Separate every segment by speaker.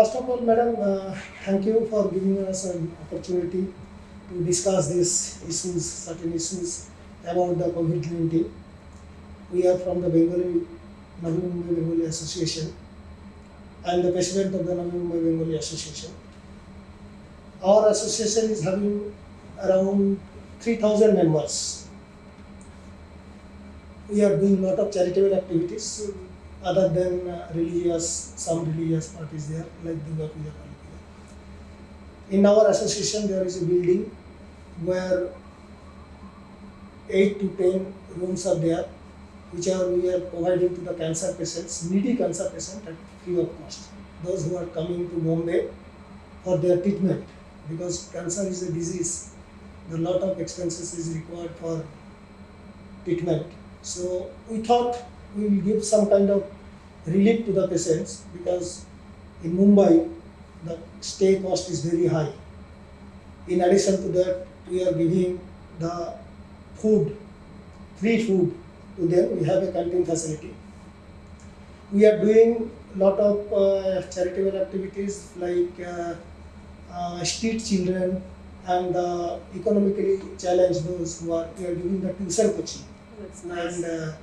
Speaker 1: first of all, madam, thank you for giving us an opportunity to discuss these issues, certain issues about the COVID-19. We are from the Navi Mumbai Bengali Association. I am the president of the Navi Mumbai Bengali Association. Our association is having around 3,000 members. We are doing a lot of charitable activities other than some religious parties there, like Durga Puja, Kali Puja. In our association, there is a building where 8 to 10 rooms are there, which we are providing to the cancer patients, needy cancer patients at free of cost. Those who are coming to Bombay for their treatment, because cancer is a disease, a lot of expenses is required for treatment. So we thought we will give some kind of relief to the patients, because in Mumbai the stay cost is very high. In addition to that, we are giving the food, free food to them. We have a canteen facility. We are doing a lot of charitable activities like street children and economically challenged, those who are, we are giving the tuition coaching.
Speaker 2: That's nice.
Speaker 1: And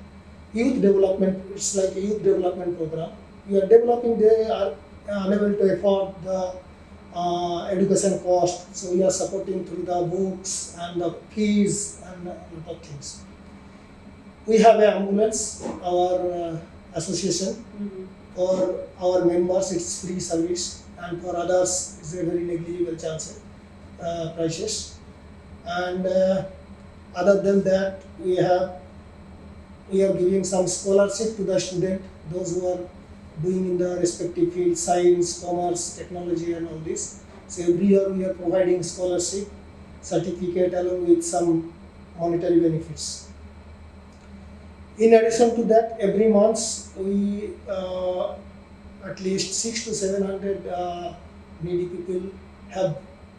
Speaker 1: youth development, it's like a youth development program. We are developing, they are unable to afford the education cost, so we are supporting through the books and the fees and a lot of things. We have an ambulance, our association. For our members it's free service, and for others it's a very negligible prices. And other than that, we are giving some scholarship to the student, those who are doing in the respective field, science, commerce, technology and all this. So every year we are providing scholarship, certificate along with some monetary benefits. In addition to that, every month we at least 600 to 700 needy people have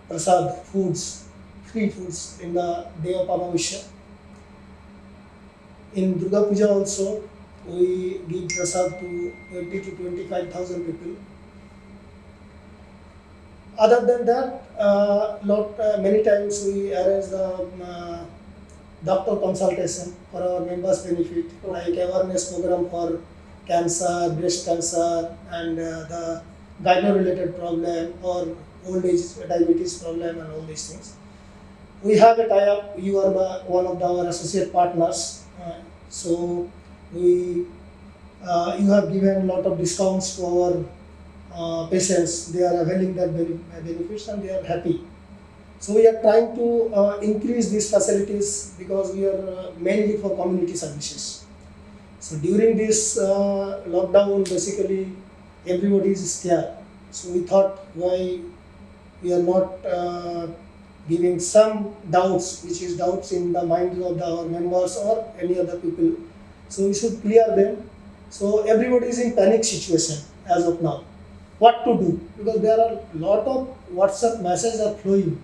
Speaker 1: prasad foods, free foods in the day of Amavasya. In Durga Puja also, we give prasad to 20 to 25,000 people. Other than that, many times we arrange the doctor consultation for our members' benefit, like awareness program for cancer, breast cancer, and the gyno-related problem or old age diabetes problem and all these things. We have a tie-up. You are one of our associate partners, so you have given a lot of discounts to our patients. They are availing that benefits and they are happy. So we are trying to increase these facilities, because we are mainly for community services. So during this lockdown, basically everybody is scared. So we thought, why we are not giving some doubts, which is doubts in the minds of our members or any other people. So we should clear them. So everybody is in panic situation as of now. What to do? Because there are a lot of WhatsApp messages are flowing.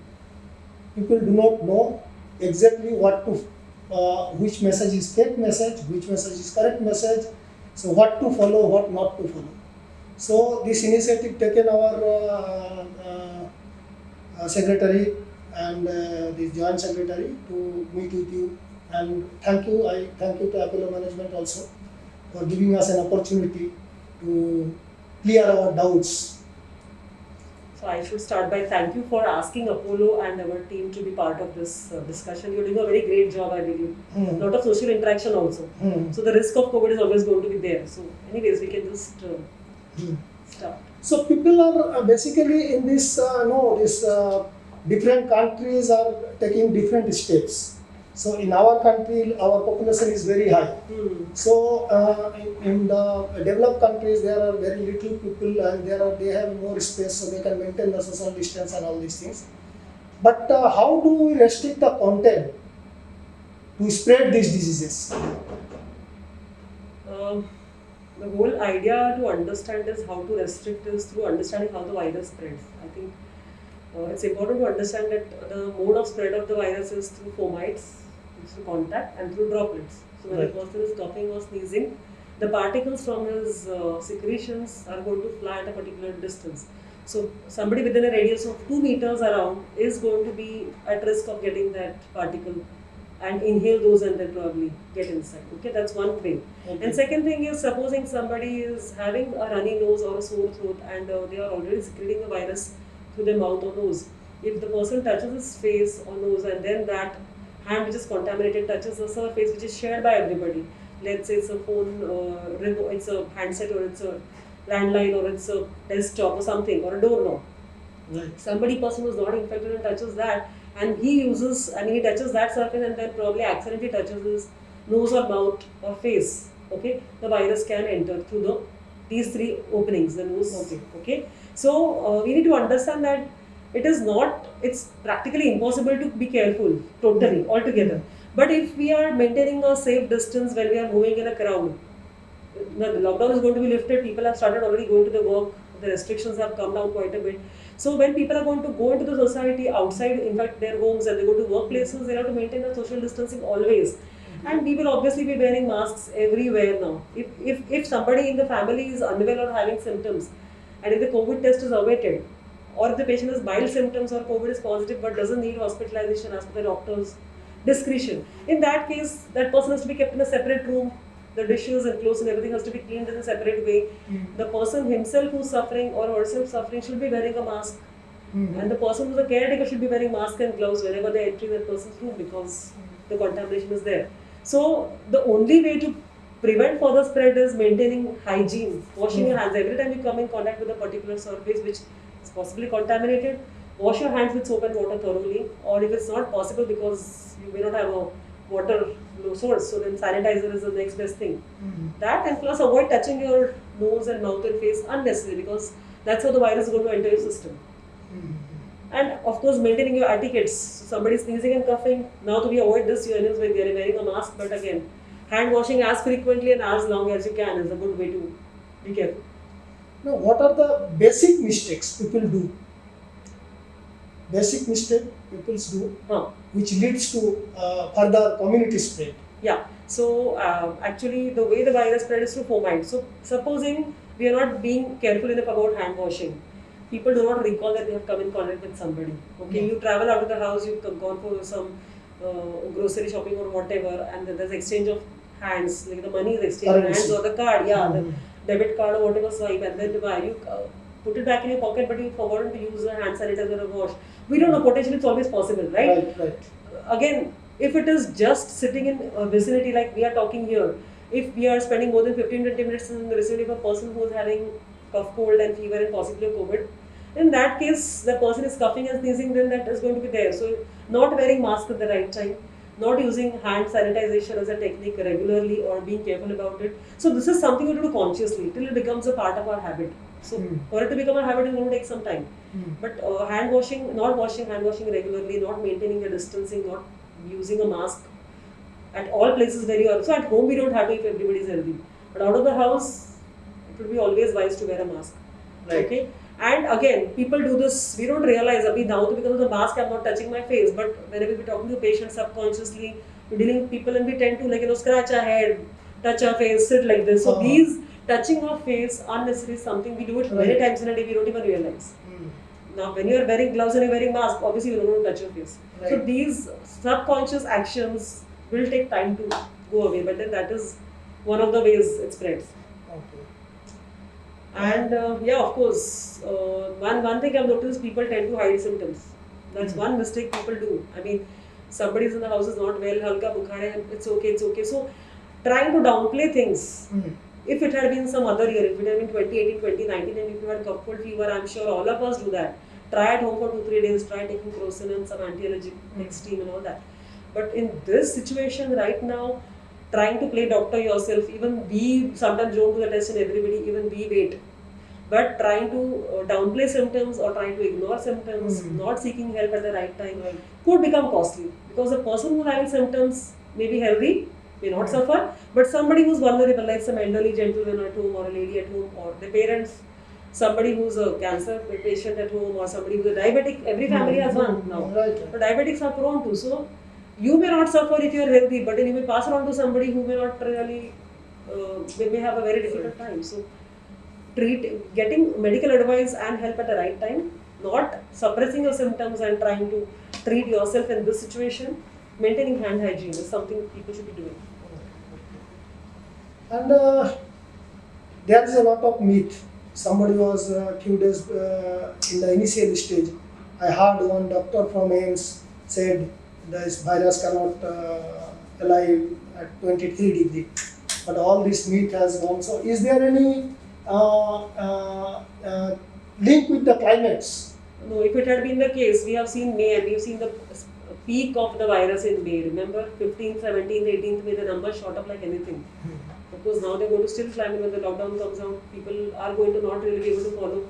Speaker 1: People do not know exactly what to, which message is fake message, which message is correct message. So what to follow, what not to follow. So this initiative taken our secretary and the joint secretary to meet with you, and thank you. I thank you to Apollo management also for giving us an opportunity to clear our doubts.
Speaker 2: So I should start by thank you for asking Apollo and our team to be part of this discussion. You're doing a very great job, I believe. A lot of social interaction also. So the risk of COVID is always going to be there. So anyways, we can just start.
Speaker 1: So people are basically in this, different countries are taking different steps. So in our country, our population is very high. So in the developed countries, there are very little people, and they have more space, so they can maintain the social distance and all these things. But how do we restrict the content to spread these diseases?
Speaker 2: The whole idea to understand is how to restrict is through understanding how the virus spreads. I think it's important to understand that the mode of spread of the virus is through fomites, through contact, and through droplets. So when a person is coughing or sneezing, the particles from his secretions are going to fly at a particular distance. So somebody within a radius of 2 meters around is going to be at risk of getting that particle and inhale those and then probably get inside. Okay, that's one thing.
Speaker 1: Okay.
Speaker 2: And second thing is, supposing somebody is having a runny nose or a sore throat and they are already secreting the virus through their mouth or nose. If the person touches his face or nose and then that hand which is contaminated touches the surface which is shared by everybody, let's say it's a phone, it's a handset or it's a landline or it's a desktop or something or a doorknob.
Speaker 1: Right.
Speaker 2: Somebody person who's not infected and touches that and he touches that surface and then probably accidentally touches his nose or mouth or face. Okay, the virus can enter through these three openings, the nose. Okay. So we need to understand that it's practically impossible to be careful totally altogether. But if we are maintaining a safe distance when we are moving in a crowd, the lockdown is going to be lifted, people have started already going to the work, the restrictions have come down quite a bit. So when people are going to go into the society outside, in fact their homes, and they go to workplaces, they have to maintain the social distancing always. And we will obviously be wearing masks everywhere now. If somebody in the family is unwell or having symptoms, and if the COVID test is awaited, or if the patient has mild symptoms or COVID is positive but doesn't need hospitalization as per the doctor's discretion, in that case, that person has to be kept in a separate room. The dishes and clothes and everything has to be cleaned in a separate way. The person himself who's suffering or herself suffering should be wearing a mask. And the person who's a caretaker should be wearing mask and gloves whenever they enter that person's room because the contamination is there. So the only way to prevent further spread is maintaining hygiene, washing your hands. Every time you come in contact with a particular surface which is possibly contaminated, wash your hands with soap and water thoroughly. Or if it's not possible because you may not have a water source, so then sanitizer is the next best thing. That, and plus avoid touching your nose and mouth and face unnecessarily because that's how the virus is going to enter your system. And of course maintaining your etiquettes. Somebody sneezing and coughing, now to avoid this, you are wearing a mask, but again, hand washing as frequently and as long as you can is a good way to be careful.
Speaker 1: Now, what are the basic mistakes people do? Basic mistake people do, which leads to further community spread.
Speaker 2: Yeah. So actually, the way the virus spread is through fomite. So supposing we are not being careful enough about hand washing, people do not recall that they have come in contact with somebody. Okay, you travel out of the house, you've gone for some grocery shopping or whatever, and then there's exchange of hands, like the money is exchanged hands or the card, the debit card or whatever swipe, and then you put it back in your pocket, but you've forgotten to use a hand sanitizer or wash. We don't know, potentially it's always possible, right?
Speaker 1: Right.
Speaker 2: Again, if it is just sitting in a vicinity like we are talking here, if we are spending more than 15-20 minutes in the vicinity of a person who is having cough, cold and fever and possibly COVID, in that case, the person is coughing and sneezing, then that is going to be there. So, not wearing mask at the right time, not using hand sanitization as a technique regularly or being careful about it. So, this is something we do consciously till it becomes a part of our habit. So, for it to become a habit, it's going to take some time. But hand washing regularly, not maintaining the distancing, not using a mask at all places where you are. So, at home, we don't have to if everybody is healthy. But out of the house, it would be always wise to wear a mask.
Speaker 1: Right.
Speaker 2: Okay. And again, people do this, we don't realize, now because of the mask, I'm not touching my face. But whenever we're talking to patients subconsciously, we're dealing with people and we tend to scratch our head, touch our face, sit like this. So these touching our face unnecessary is something we do it many times in a day, we don't even realize. Now, when you're wearing gloves and you're wearing mask, obviously you don't want to touch your face.
Speaker 1: Right.
Speaker 2: So these subconscious actions will take time to go away, but then that is one of the ways it spreads.
Speaker 1: Okay.
Speaker 2: And of course, one thing I've noticed, people tend to hide symptoms. That's one mistake people do. I mean, somebody's in the house is not well, halka bukhar hai, it's okay. So, trying to downplay things. If it had been some other year, if it had been 2018, 2019, and if you had cough, cold, fever, I'm sure all of us do that. Try at home for 2-3 days, try taking crocin and some anti-allergic steam and all that. But in this situation right now, trying to play doctor yourself, even we sometimes don't do the test in everybody, even we wait. But trying to downplay symptoms or trying to ignore symptoms, not seeking help at the right time, could become costly. Because the person who's having symptoms may be healthy, may not suffer, but somebody who's vulnerable, like some elderly gentleman at home or a lady at home or the parents, somebody who's a cancer patient at home or somebody who's a diabetic, every family has one now.
Speaker 1: Right.
Speaker 2: But diabetics are prone to. So, you may not suffer if you are healthy, but then you may pass it on to somebody who may not really, they may have a very difficult time. So, getting medical advice and help at the right time, not suppressing your symptoms and trying to treat yourself in this situation. Maintaining hand hygiene is something people should be doing.
Speaker 1: And there is a lot of myth. Somebody was few days in the initial stage. I heard one doctor from AIMS said this virus cannot alive at 23 degree. But all this myth has gone. So is there any link with the climates?
Speaker 2: No, if it had been the case, we have seen May and we've seen the peak of the virus in May. Remember, 15th, 17th, 18th May, the numbers shot up like anything. Of course, now they're going to still climb when the lockdown comes out. People are going to not really be able to follow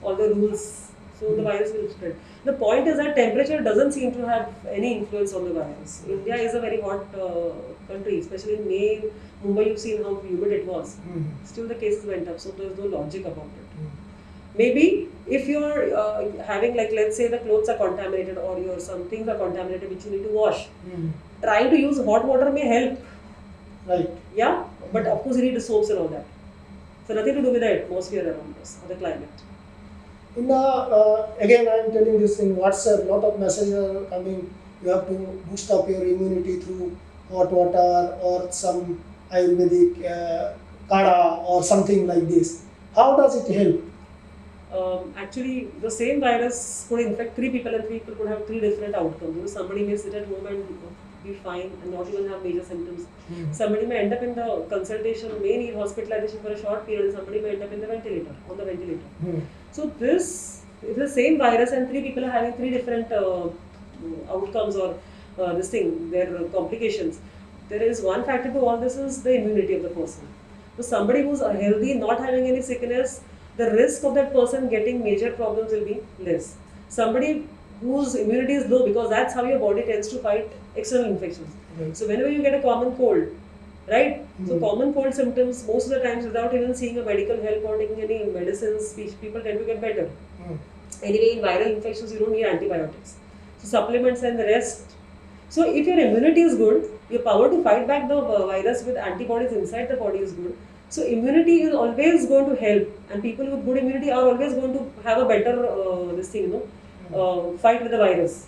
Speaker 2: all the rules. So the virus will spread. The point is that temperature doesn't seem to have any influence on the virus. India is a very hot country, especially in May. Mumbai, you've seen how humid it was. Still the cases went up, so there's no logic about it. Maybe if you're having, like, let's say the clothes are contaminated or your some things are contaminated which you need to wash, trying to use hot water may help.
Speaker 1: Right.
Speaker 2: Yeah, but of course you need the soaps and all that. So nothing to do with the atmosphere around us or the climate.
Speaker 1: In the again, I am telling this in WhatsApp. Lot of messages are coming. You have to boost up your immunity through hot water or some Ayurvedic kada or something like this. How does it help?
Speaker 2: Actually, the same virus could infect 3 people and 3 people could have 3 different outcomes. You know, somebody may sit at home and be fine and not even have major symptoms. Somebody may end up in the consultation, may need hospitalization for a short period, and somebody may end up in the ventilator, on the ventilator. So this is the same virus and 3 people are having 3 different outcomes or their complications. There is one factor to all this is the immunity of the person. So somebody who's healthy, not having any sickness, the risk of that person getting major problems will be less. Somebody whose immunity is low, because that's how your body tends to fight external infections.
Speaker 1: Right.
Speaker 2: So whenever you get a common cold, right? So common cold symptoms, most of the times without even seeing a medical help or taking any medicines, people tend to get better. Anyway, in viral infections, you don't need antibiotics. So supplements and the rest. So if your immunity is good, your power to fight back the virus with antibodies inside the body is good. So immunity is always going to help, and people with good immunity are always going to have a better fight with the virus.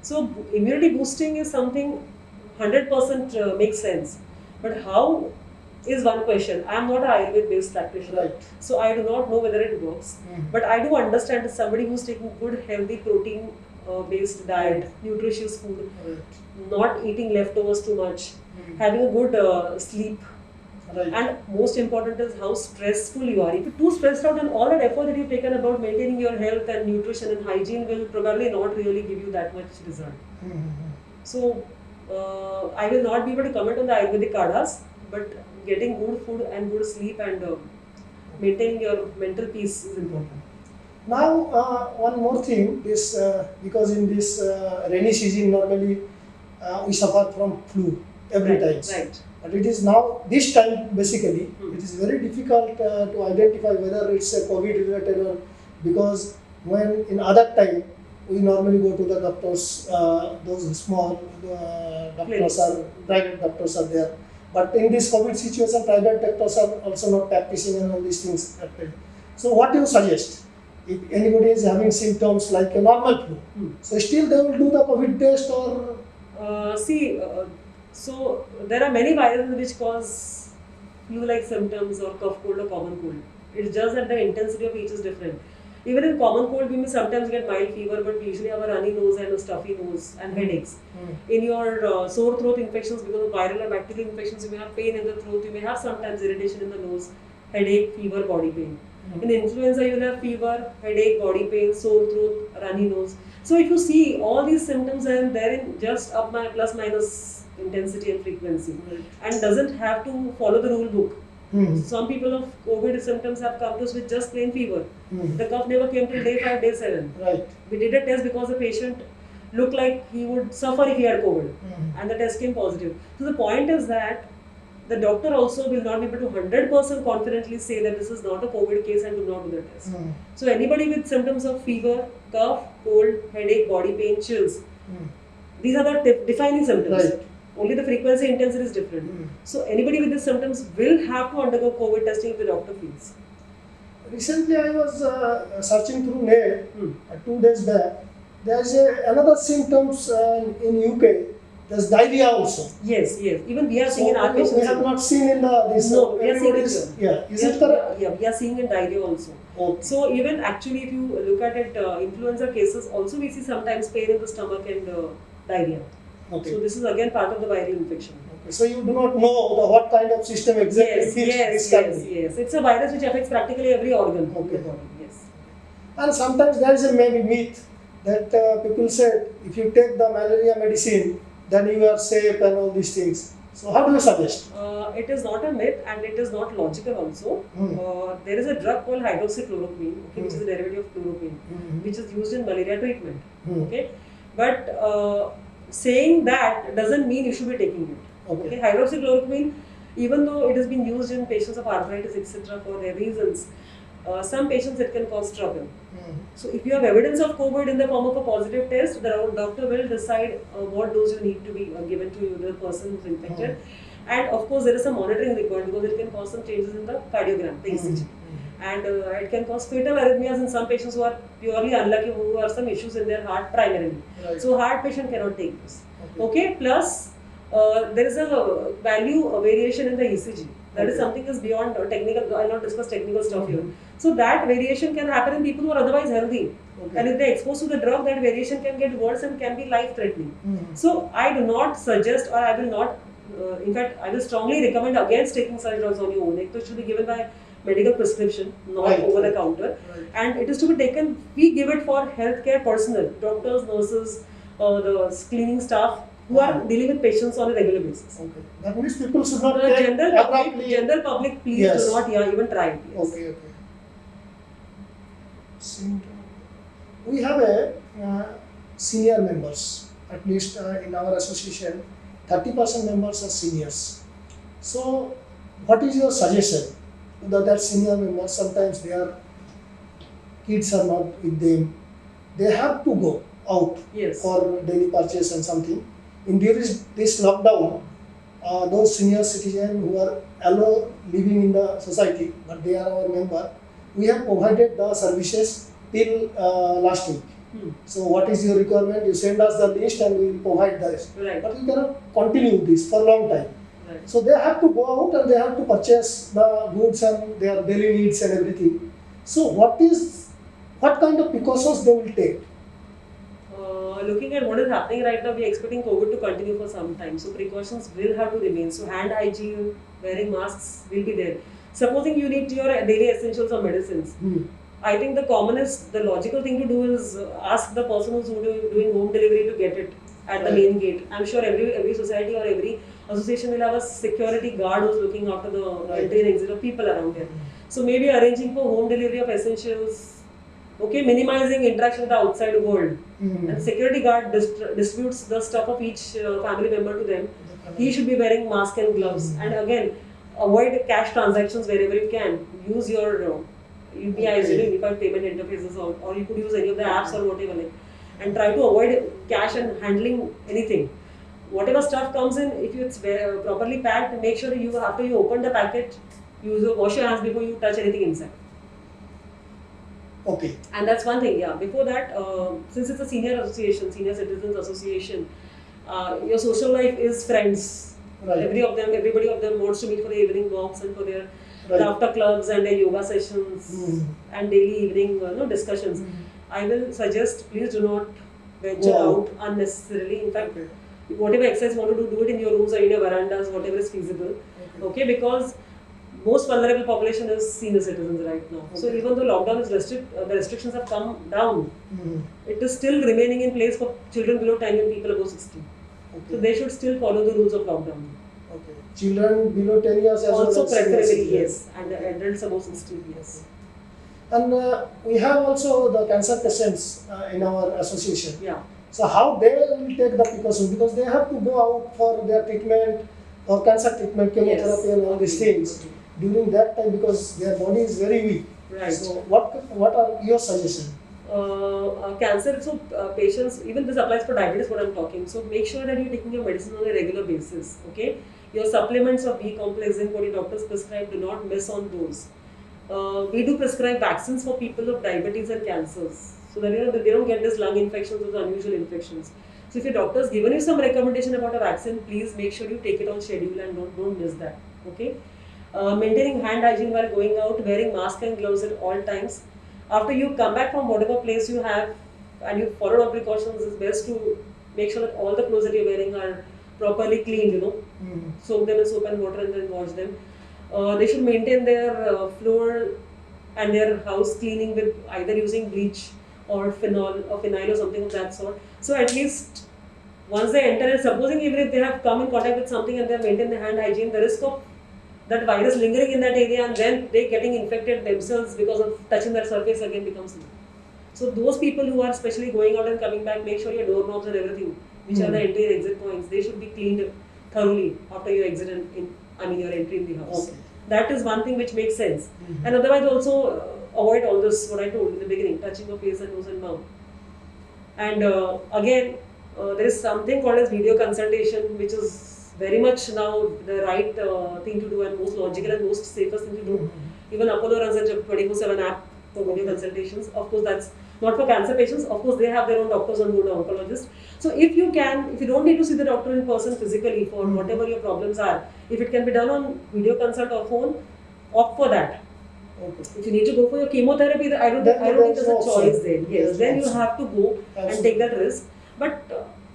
Speaker 2: So immunity boosting is something 100% makes sense. But how is one question. I am not an Ayurveda based practitioner,
Speaker 1: Right.
Speaker 2: so I do not know whether it works. But I do understand that somebody who's taking good, healthy, protein based diet, nutritious food, not eating leftovers too much, having a good sleep.
Speaker 1: Right.
Speaker 2: And most important is how stressful you are. If you're too stressed out, and all that effort that you've taken about maintaining your health and nutrition and hygiene will probably not really give you that much result. So, I will not be able to comment on the Ayurvedic kadhas, but getting good food and good sleep and maintaining your mental peace is important.
Speaker 1: Now, one more thing, this because in this rainy season normally we suffer from flu every time.
Speaker 2: Right.
Speaker 1: But it is now this time basically it is very difficult to identify whether it's a COVID related or, because when in other time we normally go to the doctors, those small doctors are private doctors are there. But in this COVID situation, private doctors are also not practicing and all these things. So what do you suggest? If anybody is having symptoms like a normal flu, so still they will do the COVID test or?
Speaker 2: So there are many viruses which cause flu-like symptoms or cough cold or common cold. It's just that the intensity of each is different. Even in common cold, we may sometimes get mild fever, but we usually have a runny nose and a stuffy nose and headaches. In your sore throat infections, because of viral or bacterial infections, you may have pain in the throat, you may have sometimes irritation in the nose, headache, fever, body pain. In influenza, you will have fever, headache, body pain, sore throat, runny nose. So if you see all these symptoms and they're in just up my plus minus intensity and frequency, and doesn't have to follow the rule book. Some people of COVID symptoms have come to us with just plain fever. The cough never came till day 5, day 7.
Speaker 1: Right.
Speaker 2: We did a test because the patient looked like he would suffer if he had COVID, and the test came positive. So the point is that the doctor also will not be able to 100% confidently say that this is not a COVID case and do not do the test. So anybody with symptoms of fever, cough, cold, headache, body pain, chills, these are the defining symptoms.
Speaker 1: Right.
Speaker 2: Only the frequency intensity is different. So anybody with these symptoms will have to undergo COVID testing if the doctor feels.
Speaker 1: Recently, I was searching through net
Speaker 2: Hmm.
Speaker 1: 2 days back. There's another symptoms in UK. There's diarrhea also.
Speaker 2: Yes, yes. Even we are seeing in our
Speaker 1: we
Speaker 2: patients.
Speaker 1: have not seen in the this.
Speaker 2: No, we are seeing it
Speaker 1: everybody's
Speaker 2: here.
Speaker 1: yeah. Is
Speaker 2: We
Speaker 1: it
Speaker 2: are,
Speaker 1: correct?
Speaker 2: yeah, we are seeing in diarrhea also.
Speaker 1: Okay.
Speaker 2: So even actually, if you look at it, influenza cases also we see sometimes pain in the stomach and diarrhea.
Speaker 1: Okay.
Speaker 2: So this is again part of the viral infection.
Speaker 1: Okay. So you do not know what kind of system exactly
Speaker 2: Yes,
Speaker 1: this
Speaker 2: yes,
Speaker 1: can
Speaker 2: yes,
Speaker 1: be.
Speaker 2: yes. It's a virus which affects practically every organ in
Speaker 1: Okay.
Speaker 2: the body. Yes.
Speaker 1: And sometimes there is a maybe myth that people said if you take the malaria medicine, then you are safe and all these things. So how do you suggest?
Speaker 2: It is not a myth and it is not logical also.
Speaker 1: Hmm.
Speaker 2: There is a drug called hydroxychloroquine, okay, which is a derivative of chloroquine,
Speaker 1: Hmm.
Speaker 2: which is used in malaria treatment.
Speaker 1: Hmm.
Speaker 2: Okay, but saying that doesn't mean you should be taking it.
Speaker 1: Okay.
Speaker 2: Hydroxychloroquine, even though it has been used in patients of arthritis, etc., for their reasons, some patients it can cause trouble.
Speaker 1: Hmm.
Speaker 2: So if you have evidence of COVID in the form of a positive test, the doctor will decide what dose you need to be given to you, the person who's infected. And of course, there is some monitoring required because it can cause some changes in the cardiogram, the ECG. And it can cause fatal arrhythmias in some patients who are purely unlucky, who have some issues in their heart primarily.
Speaker 1: Right.
Speaker 2: So heart patient cannot take this.
Speaker 1: Okay.
Speaker 2: Okay, plus there is a value variation in the ECG. That is
Speaker 1: Okay.
Speaker 2: something is beyond technical. I will not discuss technical stuff here. So that variation can happen in people who are otherwise healthy.
Speaker 1: Okay.
Speaker 2: And if they are exposed to the drug, that variation can get worse and can be life-threatening.
Speaker 1: Hmm.
Speaker 2: So I do not suggest, or I will not. In fact, I will strongly recommend against taking such drugs on your own. It should be given by medical prescription, not
Speaker 1: Right.
Speaker 2: over the counter.
Speaker 1: Right.
Speaker 2: And it is to be taken. We give it for healthcare personnel, doctors, nurses, the cleaning staff who are dealing with patients on a regular basis.
Speaker 1: Okay. That means people should not
Speaker 2: The
Speaker 1: take
Speaker 2: general public, please
Speaker 1: Yes.
Speaker 2: do not even try it. Yes.
Speaker 1: Okay, okay. We have a senior members, at least in our association, 30% members are seniors. So, what is your suggestion to that senior members? Sometimes their kids are not with them. They have to go out
Speaker 2: Yes.
Speaker 1: for daily purchase and something. In this lockdown, those senior citizens who are alone living in the society, but they are our member, we have provided the services till last week.
Speaker 2: Hmm.
Speaker 1: So what is your requirement? You send us the list and we will provide this.
Speaker 2: Right.
Speaker 1: But we cannot continue this for a long time.
Speaker 2: Right.
Speaker 1: So they have to go out and they have to purchase the goods and their daily needs and everything. So what kind of precautions they will take?
Speaker 2: Looking at what is happening right now, we are expecting COVID to continue for some time. So precautions will have to remain. So hand hygiene, wearing masks will be there. Supposing you need your daily essentials or medicines, I think the logical thing to do is ask the person who's doing home delivery to get it at the
Speaker 1: Right.
Speaker 2: main gate. I'm sure every society or every association will have a security guard who's looking after the
Speaker 1: Right.
Speaker 2: entry and exit of people around there. So maybe arranging for home delivery of essentials, okay, minimizing interaction with the outside world. And security guard distributes the stuff of each family member to them. He should be wearing mask and gloves. And again, avoid cash transactions wherever you can. Use your UPIs,
Speaker 1: Okay.
Speaker 2: Unified Payment Interfaces, or you could use any of the apps or whatever, and try to avoid cash and handling anything. Whatever stuff comes in, if it's properly packed, make sure after you open the packet, wash your hands before you touch anything inside.
Speaker 1: Okay.
Speaker 2: And that's one thing, yeah. Before that, since it's a senior citizens association, your social life is friends.
Speaker 1: Right.
Speaker 2: Everybody of them wants to meet for the evening walks and for their
Speaker 1: Right.
Speaker 2: laughter clubs and their yoga sessions and daily evening discussions. I will suggest please do not venture
Speaker 1: Go
Speaker 2: out unnecessarily. In fact, whatever exercise you want to do it in your rooms or in your verandas, whatever is feasible. Okay, because most vulnerable population is senior citizens right now. So
Speaker 1: Okay.
Speaker 2: even though lockdown is the restrictions have come down, it is still remaining in place for children below 10 and people above 60. So they should still follow the rules of lockdown.
Speaker 1: Okay. Children below 10 years as
Speaker 2: Also
Speaker 1: well as senior
Speaker 2: preferably,
Speaker 1: citizens.
Speaker 2: yes, and adults above 60, yes.
Speaker 1: And we have also the cancer patients in our association.
Speaker 2: Yeah.
Speaker 1: So how they will take the precaution, because they have to go out for their treatment or cancer treatment, chemotherapy and all these things during that time, because their body is very weak.
Speaker 2: Right.
Speaker 1: So what are your suggestions?
Speaker 2: Cancer, so patients, even this applies for diabetes, what I'm talking. So make sure that you're taking your medicine on a regular basis, okay? Your supplements of B complex zinc, what your doctors prescribe, do not miss on those. we do prescribe vaccines for people of diabetes and cancers, so that they don't get this lung infections or the unusual infections. So if your doctor has given you some recommendation about a vaccine, please make sure you take it on schedule and don't miss that. Okay. Maintaining hand hygiene while going out, wearing mask and gloves at all times. After you come back from whatever place you have and you follow all precautions, it's best to make sure that all the clothes that you're wearing are properly cleaned, soak them in soap and water and then wash them. They should maintain their floor and their house cleaning with either using bleach or phenol or phenyl or something of that sort. So at least once they enter, and supposing even if they have come in contact with something and they have maintained the hand hygiene, the risk of that virus lingering in that area and then they getting infected themselves because of touching that surface again becomes low. So those people who are especially going out and coming back, make sure your doorknobs and everything, which are the entry and exit points, they should be cleaned thoroughly after you exit your entry in the house.
Speaker 1: Okay.
Speaker 2: That is one thing which makes sense. And otherwise also avoid all this, what I told in the beginning, touching your face and nose and mouth. And again, there is something called as video consultation, which is very much now the right thing to do and most logical and most safest thing to do. Even Apollo runs a 24/7 app for video consultations. Of course, that's not for cancer patients. Of course, they have their own doctors on board, oncologists. So if you don't need to see the doctor in person physically for whatever your problems are, if it can be done on video consult or phone, opt for that.
Speaker 1: Okay.
Speaker 2: If you need to go for your chemotherapy, I don't think there's a choice there. Yes, then you have to go and take that risk. But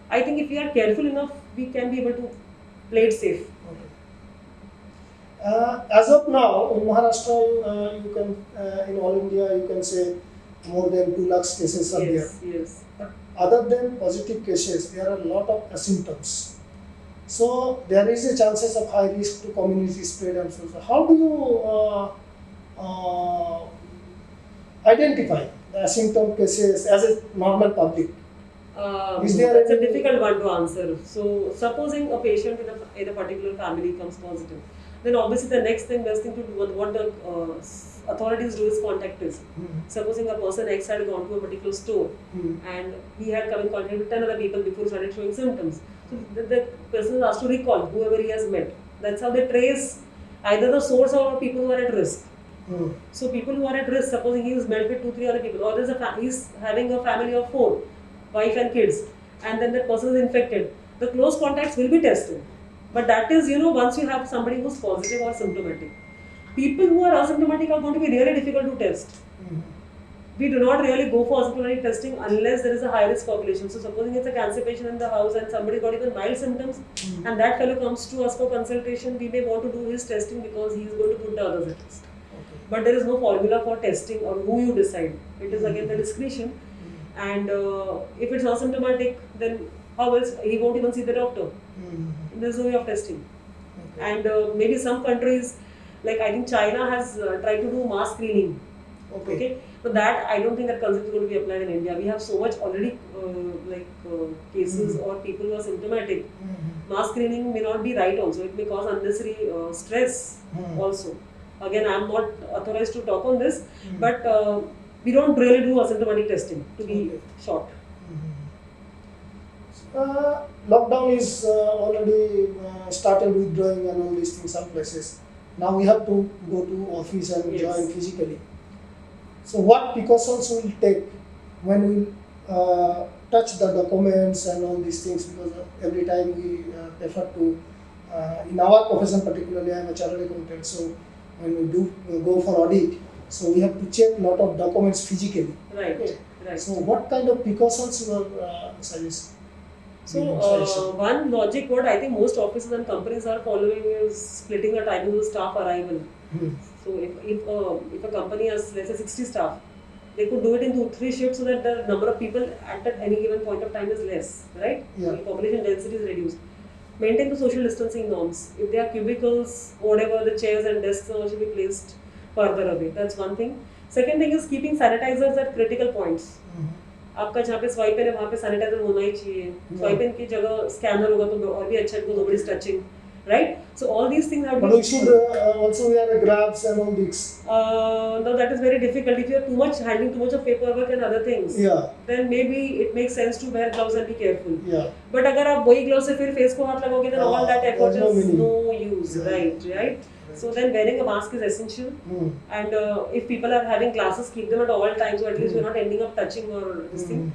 Speaker 2: I think if we are careful enough, we can be able to play it safe.
Speaker 1: Okay. As of now, in Maharashtra, you can in all India you can say more than 2 lakhs cases are there.
Speaker 2: Yes.
Speaker 1: But other than positive cases, there are a lot of asymptoms. So there is a chances of high risk to community spread and so. How do you identify the asymptom cases as a normal public? Is there
Speaker 2: That's a
Speaker 1: any-
Speaker 2: difficult one to answer. So, supposing a patient in a particular family comes positive, then obviously the best thing to do, what the authorities do is contact tracing. Supposing a person X had gone to a particular store and he had come in contact with 10 other people before he started showing symptoms. So, the person is asked to recall whoever he has met. That's how they trace either the source or people who are at risk. So, people who are at risk, supposing he is met with 2-3 other people, or he's having a family of 4, wife and kids, and then that person is infected, the close contacts will be tested. But that is, once you have somebody who's positive or symptomatic. People who are asymptomatic are going to be really difficult to test. We do not really go for asymptomatic testing unless there is a high risk population. So supposing it's a cancer patient in the house and somebody got even mild symptoms and that fellow comes to us for consultation, we may want to do his testing because he is going to put the others at risk. But there is no formula for testing or who you decide. It is again the discretion. And if it's asymptomatic, then how else? He won't even see the doctor. There's no way of testing. And maybe some countries, like I think China has tried to do mass screening. Okay. But that, I don't think that concept is going to be applied in India. We have so much already cases or people who are symptomatic. Mass screening may not be right also. It may cause unnecessary stress also. Again, I am not authorized to talk on this, but we don't really do asymptomatic testing, to be short.
Speaker 1: Lockdown is already started withdrawing and all these things some places. Now we have to go to office and join physically. So what precautions will take when we touch the documents and all these things, because every time we refer to, in our profession particularly, I am a chartered accountant, so when we do go for audit, so we have to check a lot of documents physically.
Speaker 2: Right.
Speaker 1: So what kind of precautions you are suggesting?
Speaker 2: So one logic what I think most offices and companies are following is splitting the timing of staff arrival. So if a company has, let's say, 60 staff, they could do it in 2-3 shifts so that the number of people at any given point of time is less, right?
Speaker 1: Yeah.
Speaker 2: The population density is reduced. Maintain the social distancing norms. If there are cubicles, whatever, the chairs and desks all should be placed further away. That's one thing. Second thing is keeping sanitizers at critical points. आपका जहाँ पे swipe है वहाँ पे sanitiser होना ही चाहिए. Swipe इन की जगह स्कैनर होगा तो और भी अच्छा है, nobody's touching, right? So all these things have to be.
Speaker 1: But we should also wear gloves and all this.
Speaker 2: No, that is very difficult. If you are handling too much of paperwork and other things, then maybe it makes sense to wear gloves and be careful. But अगर आप वही gloves से फिर face को हाथ लगोगे, then all that effort is no use. use,
Speaker 1: Yeah.
Speaker 2: right? So then wearing a mask is essential. And if people are having classes, keep them at all times, so at least you're not ending up touching or this thing.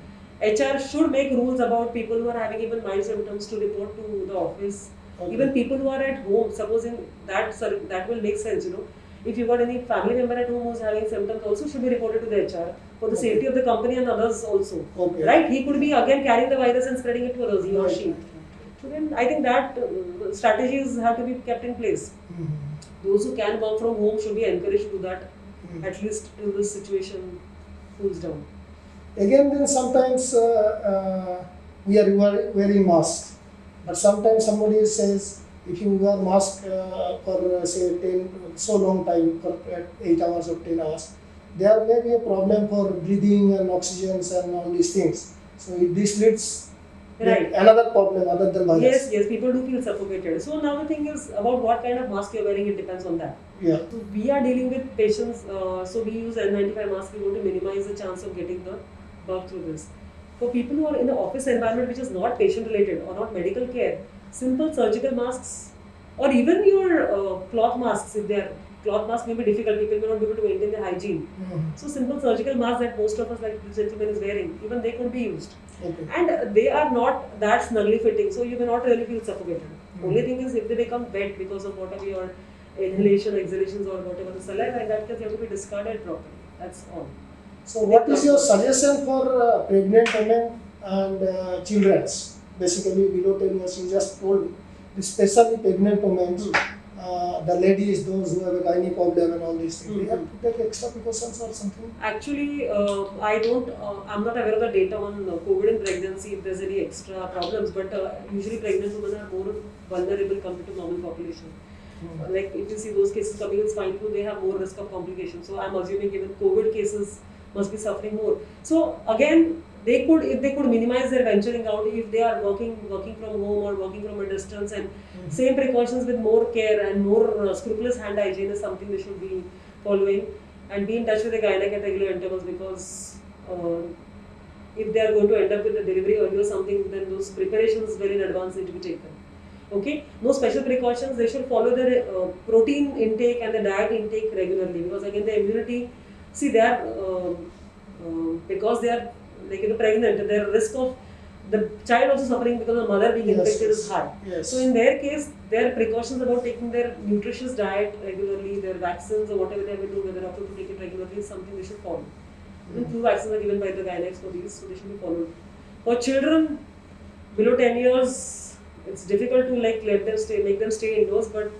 Speaker 2: HR should make rules about people who are having even mild symptoms to report to the office.
Speaker 1: Okay.
Speaker 2: Even people who are at home, supposing that will make sense, If you got any family member at home who's having symptoms, also should be reported to the HR for the
Speaker 1: Okay.
Speaker 2: safety of the company and others also.
Speaker 1: Okay.
Speaker 2: Right? He could be again carrying the virus and spreading it to others, he or
Speaker 1: Right,
Speaker 2: she.
Speaker 1: right, right.
Speaker 2: So then I think that strategies have to be kept in place. Those who can work from home should be encouraged to do that, at least till this situation cools down.
Speaker 1: Again, then sometimes we are wearing masks, but sometimes somebody says if you wear mask for say 10 so long time for 8 hours or 10 hours, there may be a problem for breathing and oxygens and all these things. So this leads
Speaker 2: Right.
Speaker 1: another problem other than virus.
Speaker 2: Yes, people do feel suffocated. So now the thing is about what kind of mask you're wearing, it depends on that.
Speaker 1: Yeah.
Speaker 2: So we are dealing with patients, so we use N95 mask. We want to minimize the chance of getting the bug through this. For people who are in the office environment which is not patient related or not medical care, simple surgical masks or even your cloth masks, if they are cloth masks may be difficult, people may not be able to maintain their hygiene. So simple surgical masks that most of us, like this gentleman is wearing, even they could be used.
Speaker 1: Okay.
Speaker 2: And they are not that snugly fitting, so you may not really feel suffocated. Only thing is if they become wet because of whatever your inhalation, exhalations or whatever the saliva, in that case they have to be discarded properly. That's all.
Speaker 1: So what is your suggestion for pregnant women and children? Basically below 10 years, you just told me, especially pregnant women, the ladies, those who have a gynae problem and all these things, they have to take extra precautions or something?
Speaker 2: Actually, I'm not aware of the data on COVID in pregnancy, if there's any extra problems, but usually pregnant women are more vulnerable compared to normal population. Like if you see those cases coming in swine flu, they have more risk of complications. So I'm assuming even COVID cases must be suffering more. So again, if they could minimize their venturing out, if they are working from home or working from a distance, and same precautions with more care and more scrupulous hand hygiene is something they should be following, and be in touch with the gynec at regular intervals, because if they are going to end up with the delivery early or something, then those preparations well in advance need to be taken. Okay, no special precautions. They should follow their protein intake and the diet intake regularly, because again the immunity. See, they are because they are pregnant. Their risk of the child also suffering because the mother being infected is high.
Speaker 1: Yes.
Speaker 2: So in their case, their precautions about taking their nutritious diet regularly, their vaccines or whatever they have to do, whether after to take it regularly, is something they should follow. Even flu vaccines are given by the gynacs for these, so they should be followed. For children below 10 years, it's difficult to make them stay indoors, but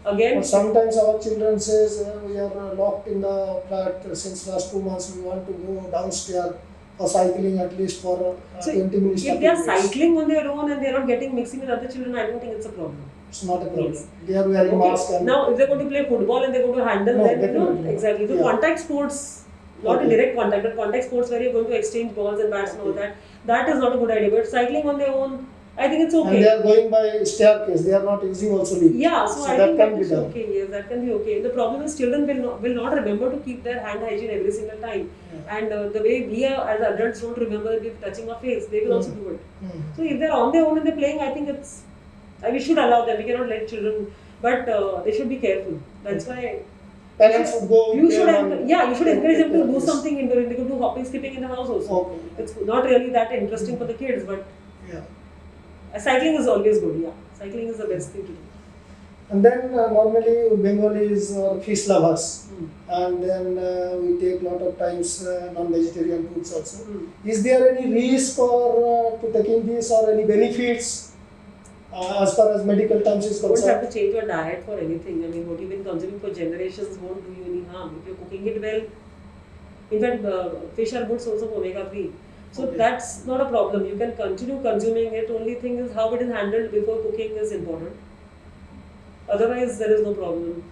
Speaker 2: again,
Speaker 1: But sometimes our children says we are locked in the flat since last 2 months. We want to go downstairs for cycling at least for 20 minutes.
Speaker 2: If they are cycling on their own and they are not getting mixing with other children, I don't think it's a problem.
Speaker 1: It's not a problem.
Speaker 2: Yes.
Speaker 1: They are wearing masks. And
Speaker 2: Now, if they're going to play football and they're going to handle,
Speaker 1: No,
Speaker 2: then
Speaker 1: definitely.
Speaker 2: exactly. So
Speaker 1: Yeah.
Speaker 2: contact sports, not in direct contact, but contact sports where you're going to exchange balls and bats and all that is not a good idea. But cycling on their own, I think it's okay.
Speaker 1: And they are going by staircase. They are not using also lift.
Speaker 2: Yeah, so I
Speaker 1: that
Speaker 2: think
Speaker 1: can
Speaker 2: that
Speaker 1: be
Speaker 2: is
Speaker 1: done.
Speaker 2: okay. Yes, that can be okay. The problem is children will not remember to keep their hand hygiene every single time. And the way we are, as adults don't remember that we're touching our face, they will also do it. So if they're on their own and they're playing, I think we should allow them. We cannot let children, but they should be careful. That's why
Speaker 1: Parents should go.
Speaker 2: you should
Speaker 1: and
Speaker 2: encourage them to do
Speaker 1: Yes.
Speaker 2: something indoor. They could do hopping, skipping in the house also.
Speaker 1: Okay.
Speaker 2: It's not really that interesting for the kids, but
Speaker 1: Yeah.
Speaker 2: cycling is always good. Yeah, cycling is the best thing to do.
Speaker 1: And then normally Bengalis are fish lovers, and then we take lot of times non-vegetarian foods also. Is there any risk or to taking this or any benefits as far as medical terms is
Speaker 2: You don't have
Speaker 1: concerned?
Speaker 2: to change your diet for anything. I mean, what you've been consuming for generations won't do you any harm. If you're cooking it well, in fact, fish are good source of omega-3. So
Speaker 1: Okay.
Speaker 2: that's not a problem. You can continue consuming it. Only thing is how it is handled before cooking is important. Otherwise, there is no problem.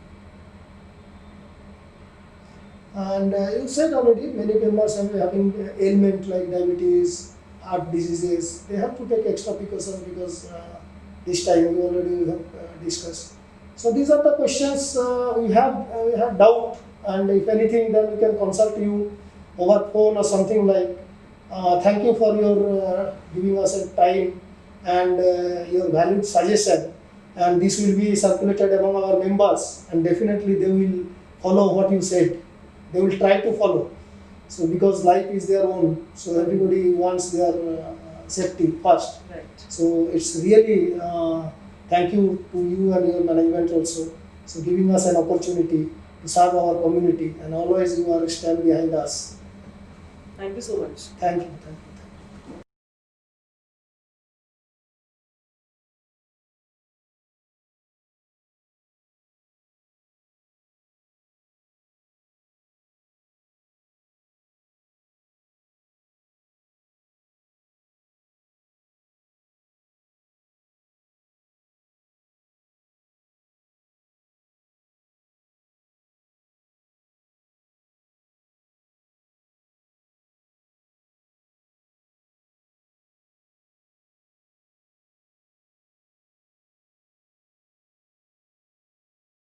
Speaker 1: And you said already many members are having ailment like diabetes, heart diseases. They have to take extra precautions because this time we already have discussed. So these are the questions we have doubt, and if anything, then we can consult you over phone or something like. Thank you for your giving us a time and your valued suggestion. and this will be circulated among our members, and definitely they will follow what you said. They will try to follow. So because life is their own, so everybody wants their safety first.
Speaker 2: Right.
Speaker 1: So it's really thank you to you and your management also. So giving us an opportunity to serve our community, and always you are stand behind us.
Speaker 2: Thank you so much.
Speaker 1: Thank you. Thank you.